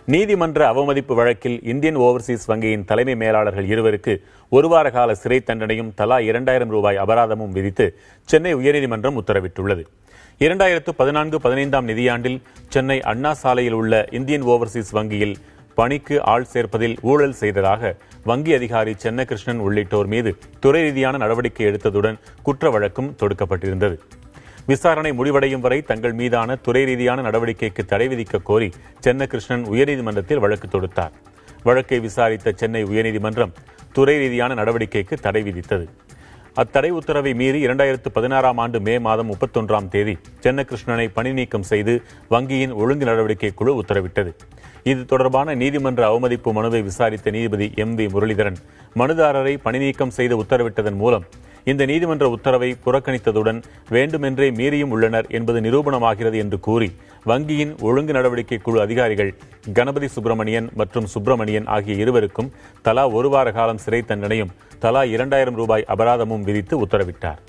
நீதிமன்ற அவமதிப்பு வழக்கில் இந்தியன் ஓவர்சீஸ் வங்கியின் தலைமை மேலாளர்கள் இருவருக்கு ஒரு வார கால சிறை தண்டனையும் தலா 2000 அபராதமும் விதித்து சென்னை உயர்நீதிமன்றம் உத்தரவிட்டுள்ளது. 2014-15 நிதியாண்டில் சென்னை அண்ணா சாலையில் உள்ள இந்தியன் ஓவர்சீஸ் வங்கியில் பணிக்கு ஆள் சேர்ப்பதில் ஊழல் செய்ததாக வங்கி அதிகாரி சென்னகிருஷ்ணன் உள்ளிட்டோர் மீது துறை ரீதியான நடவடிக்கை எடுத்ததுடன் குற்ற வழக்கும் தொடுக்கப்பட்டிருந்தது. விசாரணை முடிவடையும் வரை தங்கள் மீதான துறை ரீதியான நடவடிக்கைக்கு தடை விதிக்க கோரி சென்னகிருஷ்ணன் உயர்நீதிமன்றத்தில் வழக்கு தொடுத்தார். வழக்கை விசாரித்த சென்னை உயர்நீதிமன்றம் துறை ரீதியான நடவடிக்கைக்கு தடை விதித்தது. அத்தடை உத்தரவை மீறி 2016 மே மாதம் 31 சென்னகிருஷ்ணனை பணி நீக்கம் செய்து வங்கியின் ஒழுங்கு நடவடிக்கை குழு உத்தரவிட்டது. இது தொடர்பான நீதிமன்ற அவமதிப்பு மனுவை விசாரித்த நீதிபதி MV முரளிதரன் மனுதாரரை பணி நீக்கம் செய்து உத்தரவிட்டதன் மூலம் இந்த நீதிமன்ற உத்தரவை புறக்கணித்ததுடன் வேண்டுமென்றே மீறியும் உள்ளனர் என்பது நிரூபணமாகிறது என்று கூறி வங்கியின் ஒழுங்கு நடவடிக்கை குழு அதிகாரிகள் கணபதி சுப்பிரமணியன் மற்றும் சுப்பிரமணியன் ஆகிய இருவருக்கும் தலா ஒரு வார காலம் சிறை தண்டனையும் தலா 2000 அபராதமும் விதித்து உத்தரவிட்டார்.